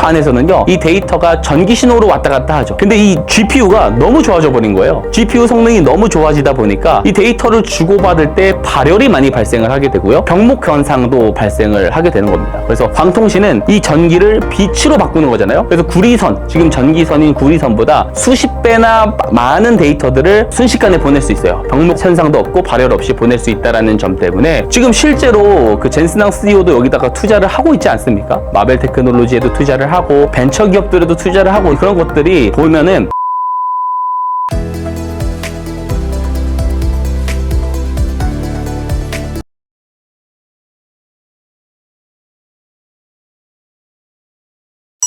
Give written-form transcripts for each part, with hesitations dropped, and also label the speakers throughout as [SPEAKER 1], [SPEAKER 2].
[SPEAKER 1] 컴퓨터 안에서는요, 이 데이터가 전기 신호로 왔다 갔다 하죠. 근데 이 GPU가 너무 좋아져 버린 거예요. GPU 성능이 너무 좋아지다 보니까 이 데이터를 주고받을 때 발열이 많이 발생을 하게 되고요, 병목 현상도 발생을 하게 되는 겁니다. 그래서 광통신은 이 전기를 빛으로 바꾸는 거잖아요. 그래서 구리선, 지금 전기선인 구리선보다 수십 배나 많은 데이터들을 순식간에 보낼 수 있어요. 병목 현상도 없고 발열 없이 보낼 수 있다는 점 때문에 지금 실제로 그 젠슨항 CEO도 여기다가 투자를 하고 있지 않습니까? 마벨 테크놀로지에도 투자를 하고 벤처 기업들에도 투자를 하고, 그런 것들이 보면은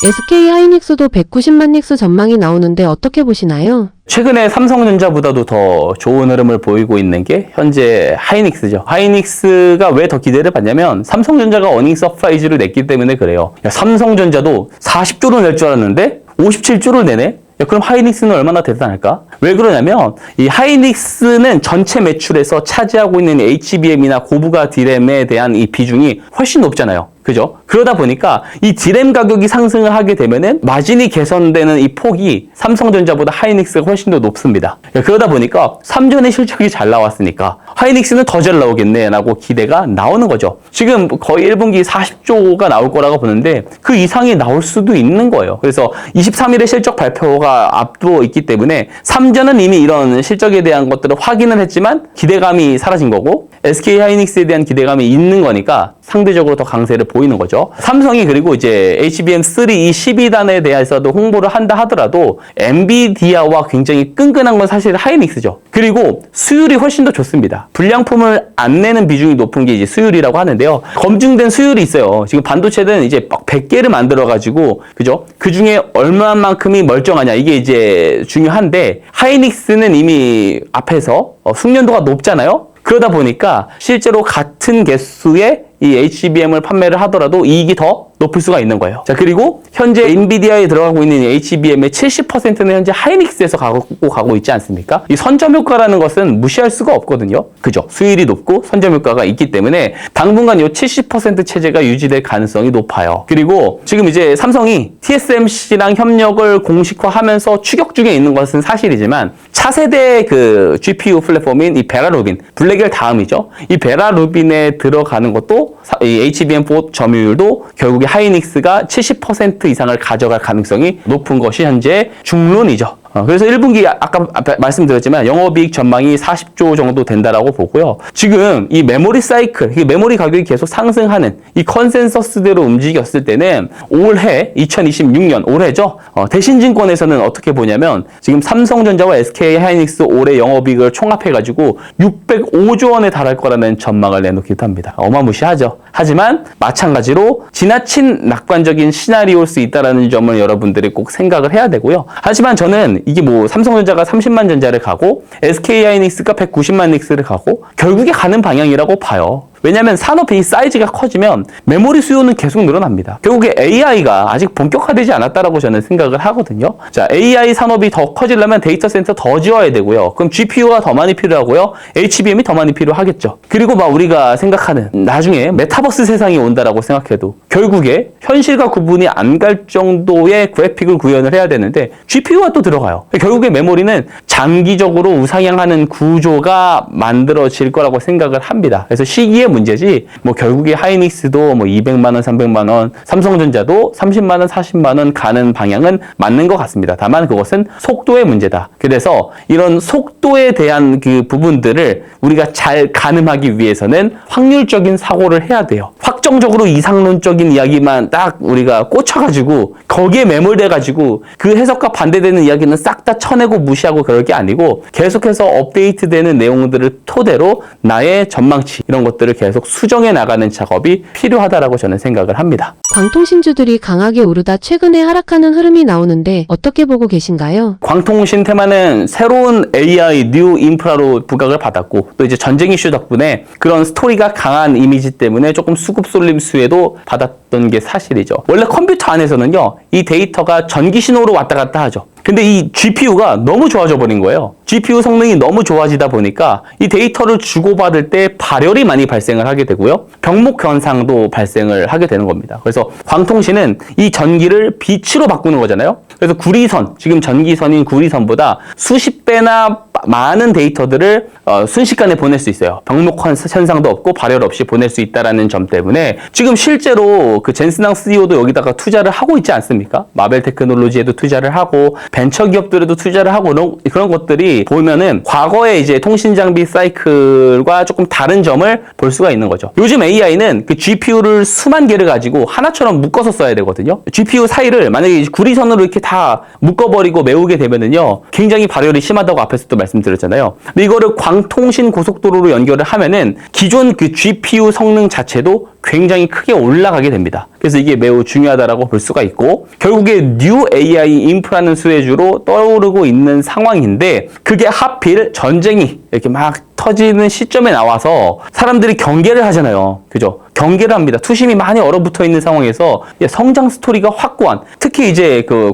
[SPEAKER 2] SK하이닉스도 190만 닉스 전망이 나오는데 어떻게 보시나요?
[SPEAKER 1] 최근에 삼성전자보다도 더 좋은 흐름을 보이고 있는 게 현재 하이닉스죠. 하이닉스가 왜 더 기대를 받냐면 삼성전자가 어닝 서프라이즈를 냈기 때문에 그래요. 야, 삼성전자도 40조를 낼 줄 알았는데 57조를 내네? 야, 그럼 하이닉스는 얼마나 대단할까? 왜 그러냐면 이 하이닉스는 전체 매출에서 차지하고 있는 HBM이나 고부가 D램에 대한 이 비중이 훨씬 높잖아요. 그죠? 그러다 보니까 이 D램 가격이 상승을 하게 되면은 마진이 개선되는 이 폭이 삼성전자보다 하이닉스가 훨씬 더 높습니다. 그러다 보니까 3전의 실적이 잘 나왔으니까 하이닉스는 더 잘 나오겠네라고 기대가 나오는 거죠. 지금 거의 1분기 40조가 나올 거라고 보는데 그 이상이 나올 수도 있는 거예요. 그래서 23일에 실적 발표가 앞두어 있기 때문에 3전은 이미 이런 실적에 대한 것들을 확인을 했지만 기대감이 사라진 거고, SK하이닉스에 대한 기대감이 있는 거니까 상대적으로 더 강세를 보이는 거죠. 삼성이 그리고 이제 HBM3 이 12단에 대해서도 홍보를 한다 하더라도 엔비디아와 굉장히 끈끈한 건 사실 하이닉스죠. 그리고 수율이 훨씬 더 좋습니다. 불량품을 안 내는 비중이 높은 게 이제 수율이라고 하는데요. 검증된 수율이 있어요. 지금 반도체는 이제 막 100개를 만들어가지고, 그죠? 그 중에 얼마만큼이 멀쩡하냐, 이게 이제 중요한데, 하이닉스는 이미 앞에서 숙련도가 높잖아요. 그러다 보니까 실제로 같은 개수의 이 HBM을 판매를 하더라도 이익이 더 높을 수가 있는 거예요. 자, 그리고 현재 엔비디아에 들어가고 있는 HBM의 70%는 현재 하이닉스에서 가고 있지 않습니까? 이 선점 효과라는 것은 무시할 수가 없거든요. 그죠? 수율이 높고 선점 효과가 있기 때문에 당분간 이 70% 체제가 유지될 가능성이 높아요. 그리고 지금 이제 삼성이 TSMC랑 협력을 공식화하면서 추격 중에 있는 것은 사실이지만 차세대 그 GPU 플랫폼인 이 베라루빈, 블랙엘 다음이죠. 이 베라루빈에 들어가는 것도 이 HBM4 점유율도 결국에 하이닉스가 70% 이상을 가져갈 가능성이 높은 것이 현재 중론이죠. 그래서 1분기 아까 말씀드렸지만 영업이익 전망이 40조 정도 된다라고 보고요. 지금 이 메모리 사이클, 이 메모리 가격이 계속 상승하는 이 컨센서스대로 움직였을 때는 올해 2026년 올해죠. 대신증권에서는 어떻게 보냐면 지금 삼성전자와 SK하이닉스 올해 영업이익을 총합해가지고 605조 원에 달할 거라는 전망을 내놓기도 합니다. 어마무시하죠. 하지만 마찬가지로 지나친 낙관적인 시나리오일 수 있다는 점을 여러분들이 꼭 생각을 해야 되고요. 하지만 저는 이게 뭐 삼성전자가 30만 전자를 가고 SK하이닉스가 190만 닉스를 가고 결국에 가는 방향이라고 봐요. 왜냐하면 산업의 사이즈가 커지면 메모리 수요는 계속 늘어납니다. 결국에 AI가 아직 본격화되지 않았다라고 저는 생각을 하거든요. 자, AI 산업이 더 커지려면 데이터 센터 더 지어야 되고요. 그럼 GPU가 더 많이 필요하고요. HBM이 더 많이 필요하겠죠. 그리고 막 우리가 생각하는 나중에 메타버스 세상이 온다라고 생각해도 결국에 현실과 구분이 안 갈 정도의 그래픽을 구현을 해야 되는데 GPU가 또 들어가요. 결국에 메모리는 장기적으로 우상향하는 구조가 만들어질 거라고 생각을 합니다. 그래서 시기에 문제지 뭐 결국에 하이닉스도 뭐 200만 원, 300만 원, 삼성전자도 30만 원, 40만 원 가는 방향은 맞는 것 같습니다. 다만 그것은 속도의 문제다. 그래서 이런 속도에 대한 그 부분들을 우리가 잘 가늠하기 위해서는 확률적인 사고를 해야 돼요. 확정적으로 이상론적인 이야기만 딱 우리가 꽂혀가지고 거기에 매몰돼가지고 그 해석과 반대되는 이야기는 싹 다 쳐내고 무시하고 그럴 게 아니고 계속해서 업데이트되는 내용들을 토대로 나의 전망치 이런 것들을 계속 수정해 나가는 작업이 필요하다라고 저는 생각을 합니다.
[SPEAKER 2] 광통신주들이 강하게 오르다 최근에 하락하는 흐름이 나오는데 어떻게 보고 계신가요?
[SPEAKER 1] 광통신 테마는 새로운 AI 뉴 인프라로 부각을 받았고 또 이제 전쟁 이슈 덕분에 그런 스토리가 강한 이미지 때문에 조금 수급 쏠림 수혜도 받았던 게 사실이죠. 원래 컴퓨터 안에서는요, 이 데이터가 전기 신호로 왔다 갔다 하죠. 근데 이 GPU가 너무 좋아져 버린 거예요. GPU 성능이 너무 좋아지다 보니까 이 데이터를 주고받을 때 발열이 많이 발생을 하게 되고요. 병목 현상도 발생을 하게 되는 겁니다. 그래서 광통신은 이 전기를 빛으로 바꾸는 거잖아요. 그래서 구리선, 지금 전기선인 구리선보다 수십 배나 많은 데이터들을 순식간에 보낼 수 있어요. 병목 현상도 없고 발열 없이 보낼 수 있다는 점 때문에 지금 실제로 그 젠슨항 CEO도 여기다가 투자를 하고 있지 않습니까? 마벨 테크놀로지에도 투자를 하고 벤처 기업들에도 투자를 하고 그런 것들이 보면은 과거의 이제 통신 장비 사이클과 조금 다른 점을 볼 수가 있는 거죠. 요즘 AI는 그 GPU를 수만 개를 가지고 하나처럼 묶어서 써야 되거든요. GPU 사이를 만약에 구리선으로 이렇게 다 묶어버리고 메우게 되면은요, 굉장히 발열이 심하다고 앞에서도 말씀드렸잖아요. 근데 이거를 광통신 고속도로로 연결을 하면은 기존 그 GPU 성능 자체도 굉장히 크게 올라가게 됩니다. 그래서 이게 매우 중요하다라고 볼 수가 있고, 결국에 뉴 AI 인프라는 수혜주로 떠오르고 있는 상황인데, 그게 하필 전쟁이 이렇게 막 터지는 시점에 나와서 사람들이 경계를 하잖아요. 그죠? 경계를 합니다. 투심이 많이 얼어붙어 있는 상황에서 성장 스토리가 확고한, 특히 이제 그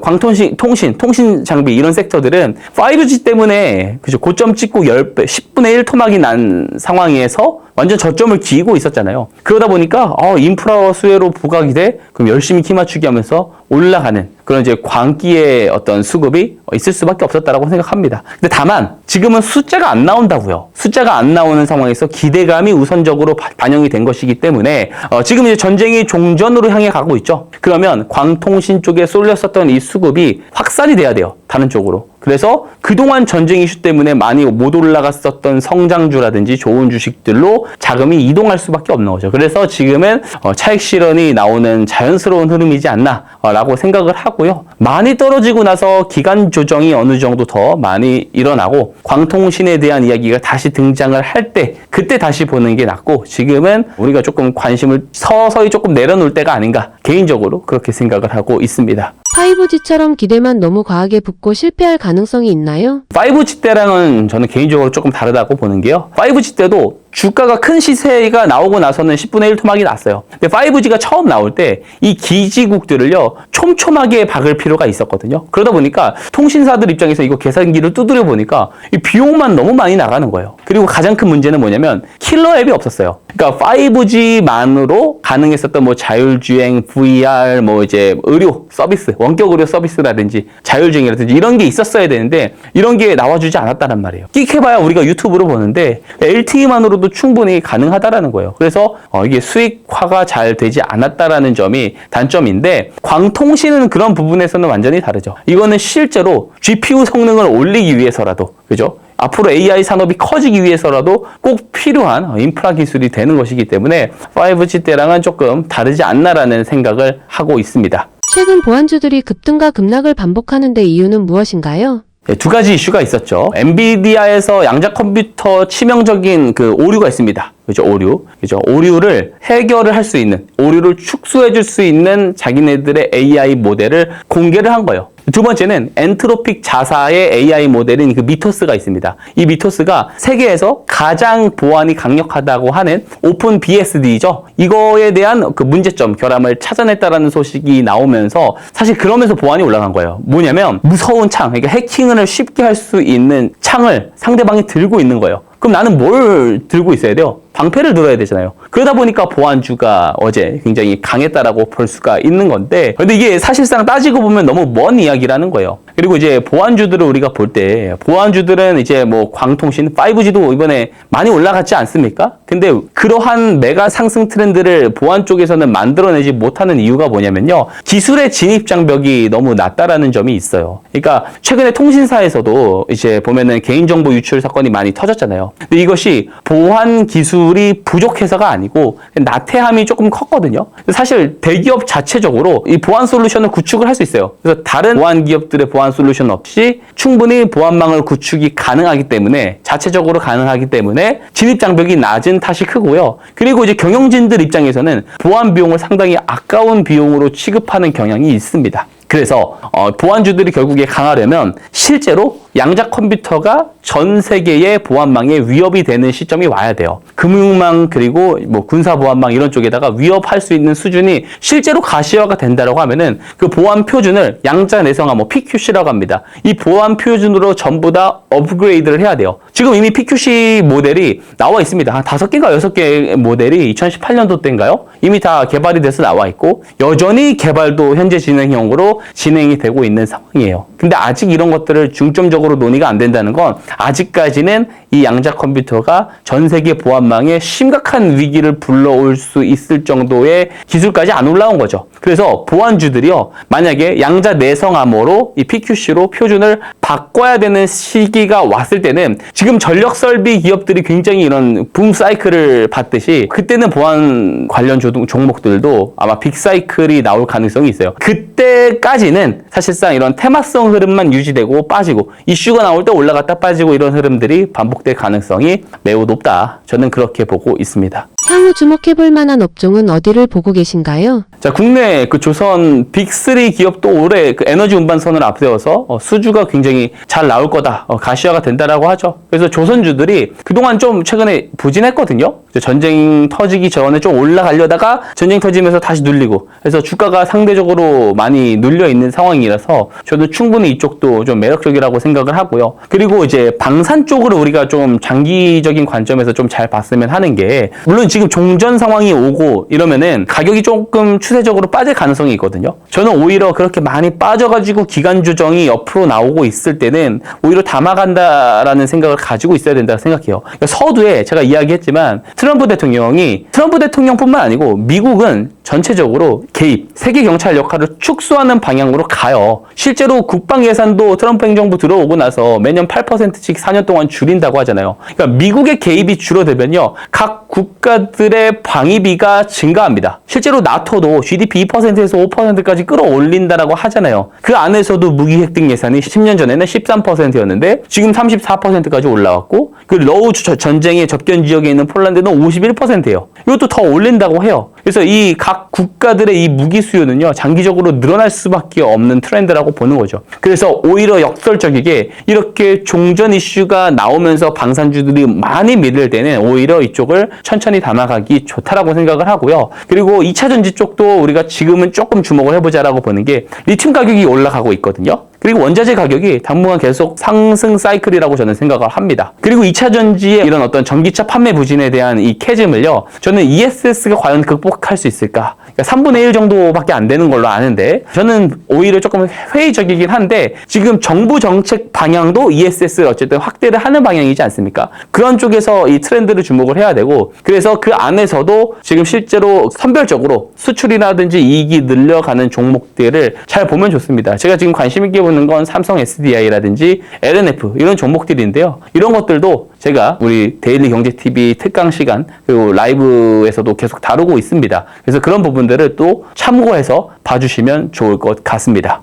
[SPEAKER 1] 통신 장비 이런 섹터들은 5G 때문에 그죠? 고점 찍고 10배, 10분의 1 토막이 난 상황에서 완전 저점을 기고 있었잖아요. 그러다 보니까 인프라 수혜로 부각이 돼, 그럼 열심히 키 맞추기 하면서 올라가는 그런 이제 광기의 어떤 수급이 있을 수밖에 없었다라고 생각합니다. 근데 다만 지금은 숫자가 안 나온다고요. 숫자가 안 나오는 상황에서 기대감이 우선적으로 반영이 된 것이기 때문에 지금 이제 전쟁이 종전으로 향해 가고 있죠. 그러면 광통신 쪽에 쏠렸었던 이 수급이 확산이 돼야 돼요. 다른 쪽으로. 그래서 그동안 전쟁 이슈 때문에 많이 못 올라갔었던 성장주라든지 좋은 주식들로 자금이 이동할 수밖에 없는 거죠. 그래서 지금은 차익 실현이 나오는 자연스러운 흐름이지 않나라고 생각을 하고요. 많이 떨어지고 나서 기간 조정이 어느 정도 더 많이 일어나고 광통신에 대한 이야기가 다시 등장을 할 때 그때 다시 보는 게 낫고, 지금은 우리가 조금 관심을 서서히 조금 내려놓을 때가 아닌가, 개인적으로 그렇게 생각을 하고 있습니다.
[SPEAKER 2] 5G처럼 기대만 너무 과하게 붓고 실패할 가능성이 있나요?
[SPEAKER 1] 5G 때랑은 저는 개인적으로 조금 다르다고 보는 게요. 5G 때도 주가가 큰 시세가 나오고 나서는 10분의 1 토막이 났어요. 근데 5G가 처음 나올 때 이 기지국들을요, 촘촘하게 박을 필요가 있었거든요. 그러다 보니까 통신사들 입장에서 이거 계산기를 두드려 보니까 이 비용만 너무 많이 나가는 거예요. 그리고 가장 큰 문제는 뭐냐면 킬러 앱이 없었어요. 그러니까 5G만으로 가능했었던 뭐 자율주행, VR, 뭐 이제 의료 서비스, 원격 의료 서비스라든지 자율주행이라든지 이런 게 있었어야 되는데 이런 게 나와주지 않았다는 말이에요. 끽해봐야 우리가 유튜브로 보는데 LTE만으로도 충분히 가능하다라는 거예요. 그래서 이게 수익화가 잘 되지 않았다라는 점이 단점인데, 광통신은 그런 부분에서는 완전히 다르죠. 이거는 실제로 GPU 성능을 올리기 위해서라도, 그죠? 앞으로 AI 산업이 커지기 위해서라도 꼭 필요한 인프라 기술이 되는 것이기 때문에 5G 때랑은 조금 다르지 않나라는 생각을 하고 있습니다.
[SPEAKER 2] 최근 보안주들이 급등과 급락을 반복하는 데 이유는 무엇인가요?
[SPEAKER 1] 두 가지 이슈가 있었죠. 엔비디아에서 양자 컴퓨터 치명적인 그 오류가 있습니다. 그죠? 오류. 그죠? 오류를 해결을 할 수 있는, 오류를 축소해 줄 수 있는 자기네들의 AI 모델을 공개를 한 거예요. 두 번째는 엔트로픽 자사의 AI 모델인 그 미토스가 있습니다. 이 미토스가 세계에서 가장 보안이 강력하다고 하는 오픈 BSD죠. 이거에 대한 그 문제점, 결함을 찾아냈다라는 소식이 나오면서 사실 그러면서 보안이 올라간 거예요. 뭐냐면 무서운 창, 그러니까 해킹을 쉽게 할 수 있는 창을 상대방이 들고 있는 거예요. 그럼 나는 뭘 들고 있어야 돼요? 방패를 들어야 되잖아요. 그러다 보니까 보안주가 어제 굉장히 강했다라고 볼 수가 있는 건데, 근데 이게 사실상 따지고 보면 너무 먼 이야기라는 거예요. 그리고 이제 보안주들을 우리가 볼 때, 보안주들은 이제 뭐 광통신, 5G도 이번에 많이 올라갔지 않습니까? 근데 그러한 메가 상승 트렌드를 보안 쪽에서는 만들어내지 못하는 이유가 뭐냐면요, 기술의 진입 장벽이 너무 낮다라는 점이 있어요. 그러니까 최근에 통신사에서도 이제 보면은 개인정보 유출 사건이 많이 터졌잖아요. 근데 이것이 보안 기술이 부족해서가 아니고 나태함이 조금 컸거든요. 사실 대기업 자체적으로 이 보안 솔루션을 구축을 할 수 있어요. 그래서 다른 보안 기업들의 보안 솔루션 없이 충분히 보안망을 구축이 가능하기 때문에, 자체적으로 가능하기 때문에 진입 장벽이 낮은 탓이 크고요. 그리고 이제 경영진들 입장에서는 보안 비용을 상당히 아까운 비용으로 취급하는 경향이 있습니다. 그래서 보안주들이 결국에 강하려면 실제로 양자 컴퓨터가 전 세계의 보안망에 위협이 되는 시점이 와야 돼요. 금융망 그리고 뭐 군사 보안망 이런 쪽에다가 위협할 수 있는 수준이 실제로 가시화가 된다라고 하면은 그 보안 표준을 양자 내성화 뭐 PQC라고 합니다. 이 보안 표준으로 전부 다 업그레이드를 해야 돼요. 지금 이미 PQC 모델이 나와 있습니다. 한 5개가 6개 모델이 2018년도 때인가요? 이미 다 개발이 돼서 나와 있고 여전히 개발도 현재 진행형으로 진행이 되고 있는 상황이에요. 근데 아직 이런 것들을 중점적으로 논의가 안 된다는 건 아직까지는 이 양자 컴퓨터가 전 세계 보안망에 심각한 위기를 불러올 수 있을 정도의 기술까지 안 올라온 거죠. 그래서 보안주들이요, 만약에 양자 내성 암호로 이 PQC로 표준을 바꿔야 되는 시기가 왔을 때는 지금 전력 설비 기업들이 굉장히 이런 붐 사이클을 받듯이 그때는 보안 관련 종목들도 아마 빅 사이클이 나올 가능성이 있어요. 그때까지는 사실상 이런 테마성 흐름만 유지되고 빠지고 이슈가 나올 때 올라갔다 빠지고 이런 흐름들이 반복될 가능성이 매우 높다. 저는 그렇게 보고 있습니다.
[SPEAKER 2] 향후 주목해볼 만한 업종은 어디를 보고 계신가요?
[SPEAKER 1] 자, 국내 그 조선 빅3 기업도 올해 그 에너지 운반선을 앞세워서 수주가 굉장히 잘 나올 거다. 가시화가 된다라고 하죠. 그래서 조선주들이 그동안 좀 최근에 부진했거든요. 전쟁 터지기 전에 좀 올라가려다가 전쟁 터지면서 다시 눌리고 그래서 주가가 상대적으로 많이 눌려 있는 상황이라서 저도 충분히 이쪽도 좀 매력적이라고 생각을 하고요. 그리고 이제 방산 쪽으로 우리가 좀 장기적인 관점에서 좀 잘 봤으면 하는 게 물론 지금 종전 상황이 오고 이러면은 가격이 조금 추세적으로 빠질 가능성이 있거든요. 저는 오히려 그렇게 많이 빠져가지고 기간 조정이 옆으로 나오고 있을 때는 오히려 담아간다라는 생각을 가지고 있어야 된다고 생각해요. 그러니까 서두에 제가 이야기했지만 트럼프 대통령뿐만 아니고 미국은 전체적으로 개입, 세계 경찰 역할을 축소하는 방향으로 가요. 실제로 국방 예산도 트럼프 행정부 들어오고 나서 매년 8%씩 4년 동안 줄인다고 하잖아요. 그러니까 미국의 개입이 줄어들면요, 각 국가들의 방위비가 증가합니다. 실제로 나토도 GDP 2%에서 5%까지 끌어올린다라고 하잖아요. 그 안에서도 무기 획득 예산이 10년 전에는 13%였는데 지금 34%까지 올라왔고 그 러우 전쟁의 접견 지역에 있는 폴란드는 51%예요. 이것도 더 올린다고 해요. 그래서 이 각 국가들의 이 무기 수요는요, 장기적으로 늘어날 수밖에 없는 트렌드라고 보는 거죠. 그래서 오히려 역설적이게 이렇게 종전 이슈가 나오면서 방산주들이 많이 밀릴 때는 오히려 이쪽을 천천히 담아가기 좋다라고 생각을 하고요. 그리고 2차 전지 쪽도 우리가 지금은 조금 주목을 해보자라고 보는 게 리튬 가격이 올라가고 있거든요. 그리고 원자재 가격이 당분간 계속 상승 사이클이라고 저는 생각을 합니다. 그리고 2차 전지의 이런 어떤 전기차 판매 부진에 대한 이 캐즘을요, 저는 ESS가 과연 극복할 수 있을까? 그러니까 3분의 1 정도밖에 안 되는 걸로 아는데 저는 오히려 조금 회의적이긴 한데 지금 정부 정책 방향도 ESS를 어쨌든 확대를 하는 방향이지 않습니까? 그런 쪽에서 이 트렌드를 주목을 해야 되고 그래서 그 안에서도 지금 실제로 선별적으로 수출이라든지 이익이 늘려가는 종목들을 잘 보면 좋습니다. 제가 지금 관심 있게 보는 건 삼성 SDI라든지 LNF 이런 종목들인데요. 이런 것들도 제가 우리 데일리 경제 TV 특강 시간 그리고 라이브에서도 계속 다루고 있습니다. 그래서 그런 부분들을 또 참고해서 봐주시면 좋을 것 같습니다.